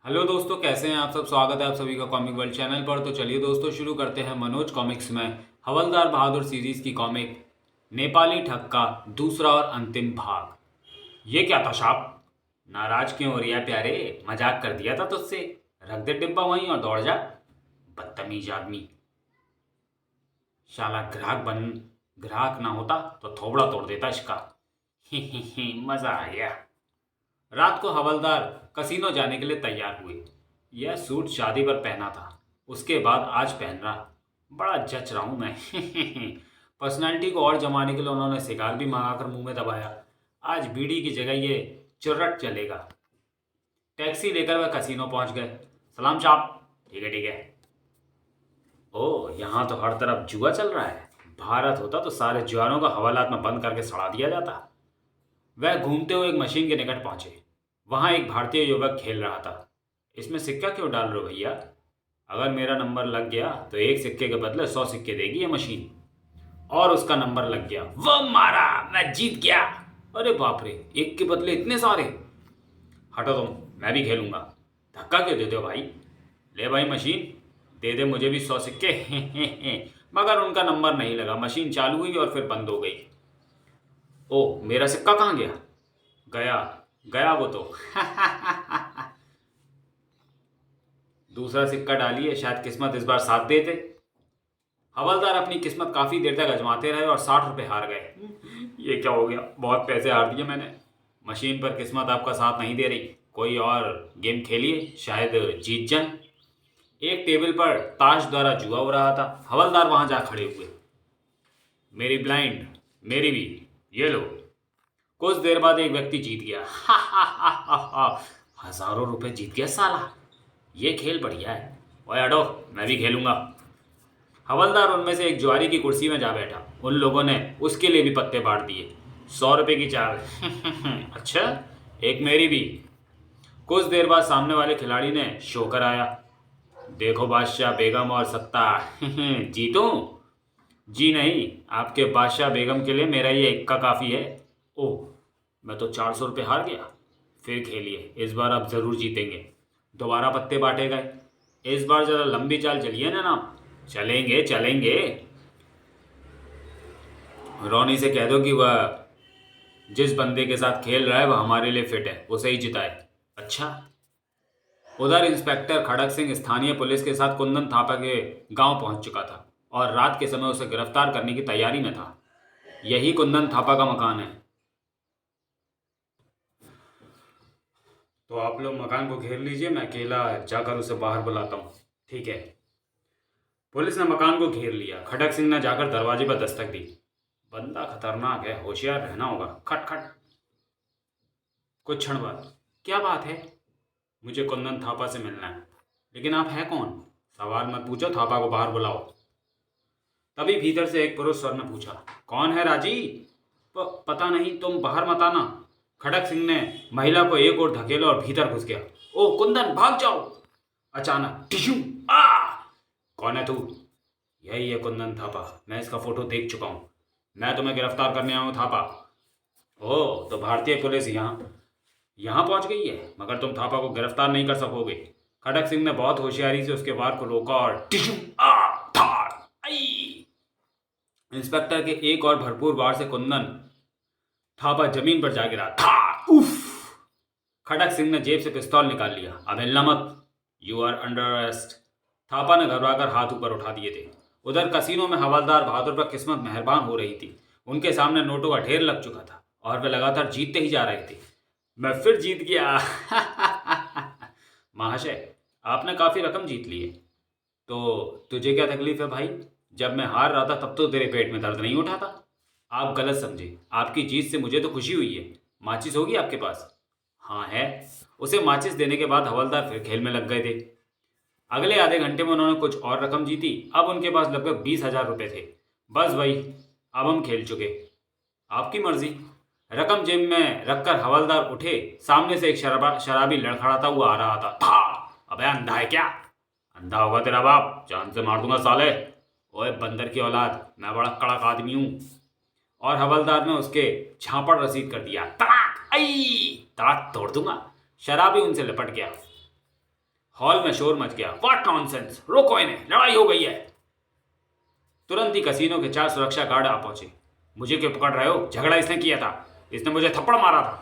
Hello दोस्तों, कैसे हैं आप सब। स्वागत है आप सभी का कॉमिक वर्ल्ड चैनल पर। तो चलिए दोस्तों, शुरू करते हैं मनोज कॉमिक्स में हवलदार बहादुर सीरीज की कॉमिक नेपाली ठग का दूसरा और अंतिम भाग। ये क्या था साहब? नाराज क्यों हो रही है प्यारे? मजाक कर दिया था तुझसे। रख दे डिब्बा वहीं और दौड़ जा। बदतमीज आदमी। शाला ग्राहक ना होता तो थोबड़ा तोड़ देता इसका। ही मजा आ गया। रात को हवलदार कसीनो जाने के लिए तैयार हुए। यह सूट शादी पर पहना था, उसके बाद आज पहन रहा। बड़ा जच रहा हूं मैं। पर्सनालिटी को और जमाने के लिए उन्होंने सिगार भी मंगाकर मुंह में दबाया। आज बीड़ी की जगह ये चुर्रट चलेगा। टैक्सी लेकर वह कसीनो पहुंच गए। सलाम साहब। ठीक है ठीक है। ओ, यहाँ तो हर तरफ जुआ चल रहा है। भारत होता तो सारे जुआरों को हवालात में बंद करके सड़ा दिया जाता। वह घूमते हुए एक मशीन के निकट पहुंचे। वहां एक भारतीय युवक खेल रहा था। इसमें सिक्का क्यों डाल रहे हो भैया? अगर मेरा नंबर लग गया तो एक सिक्के के बदले 100 सिक्के देगी ये मशीन। और उसका नंबर लग गया। वो मारा, मैं जीत गया। अरे बाप रे, एक के बदले इतने सारे। हटो तुम, मैं भी खेलूंगा। धक्का क्यों देते हो भाई? ले भाई मशीन, दे दे मुझे भी 100 सिक्के। मगर उनका नंबर नहीं लगा। मशीन चालू हुई और फिर बंद हो गई। ओ, मेरा सिक्का कहाँ गया? गया गया वो तो। दूसरा सिक्का डालिए, शायद किस्मत इस बार साथ देते। हवलदार अपनी किस्मत काफी देर तक आजमाते रहे और 60 रुपए हार गए। ये क्या हो गया? बहुत पैसे हार दिए मैंने। मशीन पर किस्मत आपका साथ नहीं दे रही। कोई और गेम खेलिए, शायद जीत जाए। एक टेबल पर ताश द्वारा जुआ हो रहा था। हवलदार वहां जा खड़े हुए। मेरी ब्लाइंड, मेरी भी, ये लो। कुछ देर बाद एक व्यक्ति जीत गया। हा हा हा हा हा। हजारों रुपए जीत गया साला। ये खेल बढ़िया है। ओए हटो, मैं भी खेलूंगा। हवलदार उनमें से एक जुआरी की कुर्सी में जा बैठा। उन लोगों ने उसके लिए भी पत्ते बांट दिए। 100 रुपए की चाल। अच्छा, एक मेरी भी। कुछ देर बाद सामने वाले खिलाड़ी ने शोकर आया। देखो बादशाह बेगम और सत्ता। जीतूं? जी नहीं, आपके बादशाह बेगम के लिए मेरा ये इक्का काफ़ी है। ओह, मैं तो 400 रुपये हार गया। फिर खेलिए, इस बार आप ज़रूर जीतेंगे। दोबारा पत्ते बांटे गए। इस बार ज़रा लंबी चाल चलिए ना। चलेंगे चलेंगे। रोनी से कह दो कि वह जिस बंदे के साथ खेल रहा है वह हमारे लिए फिट है, उसे ही जिताए। अच्छा। उधर इंस्पेक्टर खड़क सिंह स्थानीय पुलिस के साथ कुंदन थापा के गांव पहुंच चुका था और रात के समय उसे गिरफ्तार करने की तैयारी में था। यही कुंदन थापा का मकान है। तो आप लोग मकान को घेर लीजिए, मैं अकेला जाकर उसे बाहर बुलाता हूँ। ठीक है। पुलिस ने मकान को घेर लिया। खड़क सिंह ने जाकर दरवाजे पर दस्तक दी। बंदा खतरनाक है, होशियार रहना होगा। खट खट। कुछ क्षण बाद, क्या बात है? मुझे कुंदन थापा से मिलना है। लेकिन आप हैं कौन? सवाल मत पूछो, थापा को बाहर बुलाओ। तभी भीतर से एक पुरुष स्वर में पूछा, कौन है राजी? पता नहीं, तुम बाहर मत आना। खड़क सिंह ने महिला को एक और धकेला और भीतर घुस गया। ओ कुंदन, भाग जाओ। अचानक टिशू। आ! कौन है तू? यही है कुंदन थापा, मैं इसका फोटो देख चुका हूं। मैं तुम्हें गिरफ्तार करने आया हूं थापा। ओह, तो भारतीय पुलिस यहाँ यहाँ पहुंच गई है, मगर तुम थापा को गिरफ्तार नहीं कर सकोगे। खड़क सिंह ने बहुत होशियारी से उसके वार को रोका और टिशू। आ! धाड़! आई! इंस्पेक्टर के एक और भरपूर वार से कुंदन थापा जमीन पर जा गिरा। धाड़! उफ! खड़क सिंह ने जेब से पिस्तौल निकाल लिया। अब हिलना मत, you are under arrest. Thapa ने घबराकर हाथ ऊपर उठा दिए थे। उधर कसीनो में हवलदार बहादुर पर किस्मत मेहरबान हो रही थी। उनके सामने नोटों का ढेर लग चुका था और वे लगातार जीतते ही जा रहे थे। मैं फिर जीत गया। महाशय, आपने काफी रकम जीत ली है। तो तुझे क्या तकलीफ है भाई? जब मैं हार रहा था तब तो तेरे पेट में दर्द नहीं उठा था। आप गलत समझे। आपकी जीत से मुझे तो खुशी हुई है। माचिस होगी आपके पास? हाँ है। उसे माचिस देने के बाद हवलदार फिर खेल में लग गए थे। अगले आधे घंटे में उन्होंने कुछ और रकम जीती। अब उनके पास लगभग 20,000 रुपये थे। बस भाई, अब हम खेल चुके। आपकी मर्जी। रकम जेब में रखकर हवलदार उठे। सामने से एक शराबी लड़खड़ाता हुआ आ रहा था। अबे अंधा है क्या? अंधा होगा तेरा बाप, जान से मार दूंगा साले। ओए बंदर की औलाद, मैं बड़ा कड़क आदमी हूं। और हवलदार ने उसके झापड़ रसीद कर दिया। तड़ाक! आई! दांत तोड़ दूंगा। शराबी उनसे लिपट गया। हॉल में शोर मच गया। व्हाट नॉनसेंस, रोको इन्हें, लड़ाई हो गई है। तुरंत ही कसीनो के 4 सुरक्षा गार्ड आ पहुंचे। मुझे क्यों पकड़ रहे हो? झगड़ा इसने किया था, इसने मुझे थप्पड़ मारा था।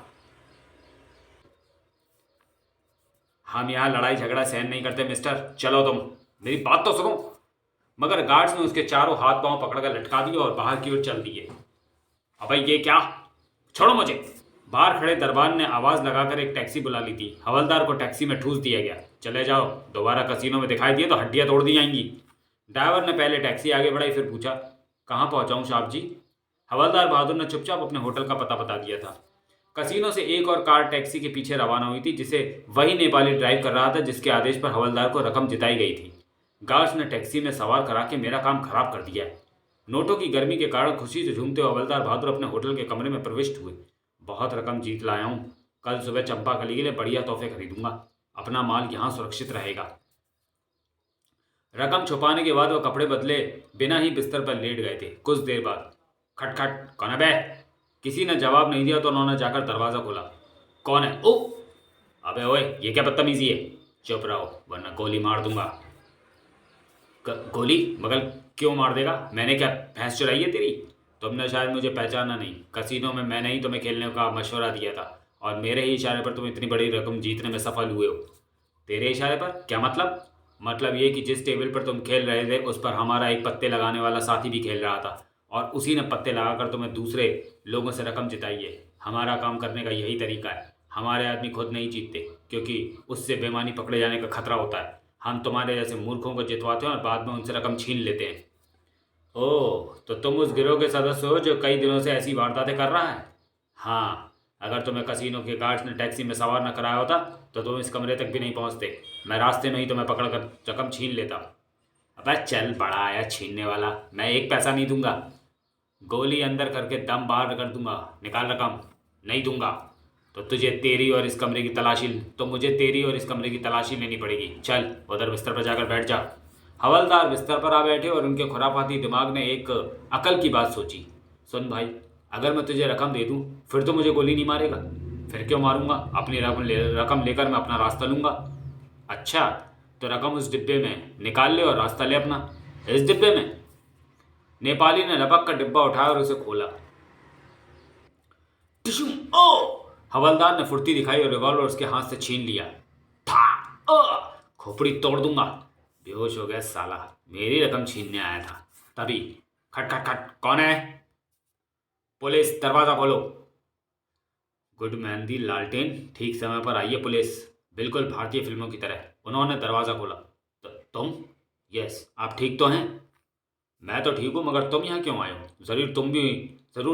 हम यहाँ लड़ाई झगड़ा सहन नहीं करते मिस्टर, चलो तुम, मेरी बात तो सुनो। मगर गार्ड्स ने उसके चारों हाथ पांव पकड़कर लटका दिए और बाहर की ओर चल दिए। अबे ये क्या, छोड़ो मुझे। बाहर खड़े दरबान ने आवाज लगाकर एक टैक्सी बुला ली थी। हवलदार को टैक्सी में ठूस दिया गया। चले जाओ, दोबारा कसीनो में दिखाई दिए तो हड्डियां तोड़ दी जाएंगी। ड्राइवर ने पहले टैक्सी आगे बढ़ाई, फिर पूछा, कहाँ पहुंचाऊं साहब जी? हवलदार बहादुर ने चुपचाप अपने होटल का पता बता दिया था। कसीनो से एक और कार टैक्सी के पीछे रवाना हुई थी, जिसे वही नेपाली ड्राइव कर रहा था जिसके आदेश पर हवलदार को रकम जिताई गई थी। गार्ड्स ने टैक्सी में सवार करा के मेरा काम खराब कर दिया है। नोटों की गर्मी के कारण खुशी से झूमते हुए हवलदार बहादुर अपने होटल के कमरे में प्रविष्ट हुए। बहुत रकम जीत लाया हूँ, कल सुबह चंपा कली के लिए बढ़िया तोहफे खरीदूंगा, अपना माल यहाँ सुरक्षित रहेगा। रकम छुपाने के बाद वो कपड़े बदले बिना ही बिस्तर पर लेट गए थे। कुछ देर बाद खटखट, कौन है बे? किसी ने जवाब नहीं दिया तो उन्होंने जाकर दरवाजा खोला। कौन है? ओ अबे ओए, ये क्या बदतमीजी है? चुप रहो वरना गोली मार दूंगा। गोली? मगर क्यों मार देगा? मैंने क्या भैंस चुराई है तेरी? तुमने शायद मुझे पहचाना नहीं। कसीनो में मैंने ही तुम्हें खेलने का मशवरा दिया था और मेरे ही इशारे पर तुम इतनी बड़ी रकम जीतने में सफल हुए हो। तेरे इशारे पर? क्या मतलब? मतलब ये कि जिस टेबल पर तुम खेल रहे थे उस पर हमारा एक पत्ते लगाने वाला साथी भी खेल रहा था और उसी ने पत्ते लगाकर तुम्हें दूसरे लोगों से रकम जिताई है। हमारा काम करने का यही तरीका है। हमारे आदमी खुद नहीं जीतते क्योंकि उससे बेईमानी पकड़े जाने का खतरा होता है। हम तुम्हारे जैसे मूर्खों को जितवाते हैं और बाद में उनसे रकम छीन लेते हैं। ओह, तो तुम उस गिरोह के सदस्य हो जो कई दिनों से ऐसी वारदातें कर रहा है? हाँ, अगर तुम्हें कसीनो के गार्ड्स ने टैक्सी में सवार न कराया होता तो तुम इस कमरे तक भी नहीं पहुंचते। मैं रास्ते में ही तुम्हें पकड़कर रकम छीन लेता। अबे चल, बड़ा आया छीनने वाला, मैं एक पैसा नहीं दूंगा। गोली अंदर करके दम बाहर कर दूंगा। निकाल रकम। नहीं दूंगा तो मुझे तेरी और इस कमरे की तलाशी लेनी पड़ेगी। चल उधर बिस्तर पर जाकर बैठ जा। हवलदार बिस्तर पर आ बैठे और उनके खुराफाती दिमाग ने एक अकल की बात सोची। सुन भाई, अगर मैं तुझे रकम दे दूं फिर तो मुझे गोली नहीं मारेगा? फिर क्यों मारूंगा? अपनी रकम लेकर मैं अपना रास्ता लूंगा। अच्छा, तो रकम उस डिब्बे में निकाल ले और रास्ता ले अपना। इस डिब्बे में? नेपाली ने लपक कर डिब्बा उठाया और उसे खोला। टिशू! ओ! हवलदार ने फुर्ती दिखाई और रिवॉल्वर उसके हाथ से छीन लिया। था! खोपड़ी तोड़ दूंगा। बेहोश हो गया साला, मेरी रकम छीनने आया था। तभी खट खट खट, कौन है? पुलिस, दरवाजा खोलो। गुड मैन दी लालटेन, ठीक समय पर आई है पुलिस, बिल्कुल भारतीय फिल्मों की तरह। उन्होंने दरवाजा खोला। तुम? यस, आप ठीक तो हैं? मैं तो ठीक हूँ, मगर तुम यहाँ क्यों आए हो? जरूर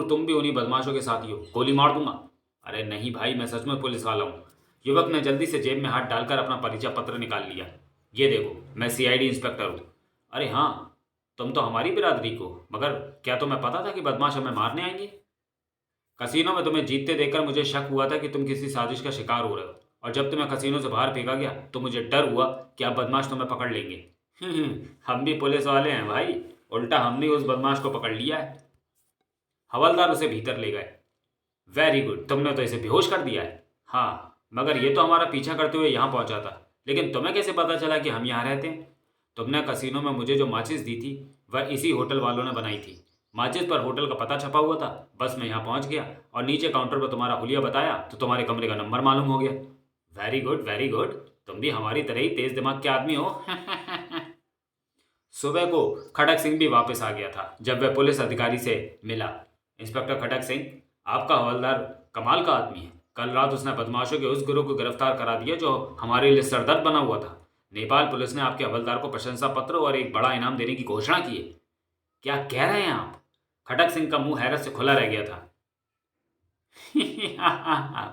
तुम भी उन्हीं बदमाशों के साथ ही हो। गोली मार दूंगा। अरे नहीं भाई, मैं सच में पुलिस वाला हूँ। युवक ने जल्दी से जेब में हाथ डालकर अपना परिचय पत्र निकाल लिया। ये देखो, मैं सीआईडी इंस्पेक्टर हूँ। अरे हाँ, तुम तो हमारी बिरादरी को, मगर क्या तुम्हें पता था कि बदमाश हमें मारने आएंगे? कसीनो में तुम्हें जीतते देखकर मुझे शक हुआ था कि तुम किसी साजिश का शिकार हो रहे हो, और जब तुम्हें कसीनो से बाहर फेंका गया तो मुझे डर हुआ कि अब बदमाश तुम्हें पकड़ लेंगे। हम भी पुलिस वाले हैं भाई, उल्टा हमने उस बदमाश को पकड़ लिया है। हवलदार उसे भीतर ले गए। वेरी गुड, तुमने तो इसे बेहोश कर दिया है। हाँ, मगर ये तो हमारा पीछा करते हुए यहाँ पहुंचा था। लेकिन तुम्हें कैसे पता चला कि हम यहाँ रहते हैं? तुमने कसीनो में मुझे जो माचिस दी थी वह इसी होटल वालों ने बनाई थी। माचिस पर होटल का पता छपा हुआ था। बस मैं यहाँ पहुँच गया और नीचे काउंटर पर तुम्हारा हुलिया बताया तो तुम्हारे कमरे का नंबर मालूम हो गया। वेरी गुड वेरी गुड, तुम भी हमारी तरह ही तेज दिमाग के आदमी हो। सुबह को खड़क सिंह भी वापस आ गया था। जब वह पुलिस अधिकारी से मिला, इंस्पेक्टर खड़क सिंह, आपका हवलदार कमाल का आदमी है। कल रात उसने बदमाशों के उस गिरोह को गिरफ्तार करा दिया जो हमारे लिए सरदर्द बना हुआ था। नेपाल पुलिस ने आपके हवलदार को प्रशंसा पत्र और एक बड़ा इनाम देने की घोषणा की है। क्या कह रहे हैं आप? खड़क सिंह का मुंह हैरत से खुला रह गया था।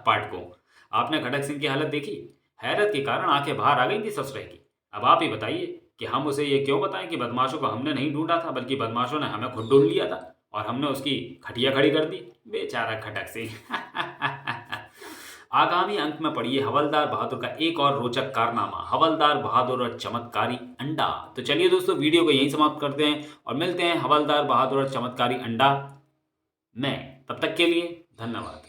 पाठकों, आपने खड़क सिंह की हालत देखी? हैरत के कारण आंखें बाहर आ गई थी ससुरे की। अब आप ही बताइए कि हम उसे ये क्यों बताएं कि बदमाशों को हमने नहीं ढूंढा था, बल्कि बदमाशों ने हमें खुद ढूंढ लिया था और हमने उसकी खटिया खड़ी कर दी। बेचारा खड़क सिंह। आगामी अंक में पढ़िए हवलदार बहादुर का एक और रोचक कारनामा, हवलदार बहादुर और चमत्कारी अंडा। तो चलिए दोस्तों, वीडियो को यहीं समाप्त करते हैं और मिलते हैं हवलदार बहादुर और चमत्कारी अंडा में। तब तक के लिए धन्यवाद।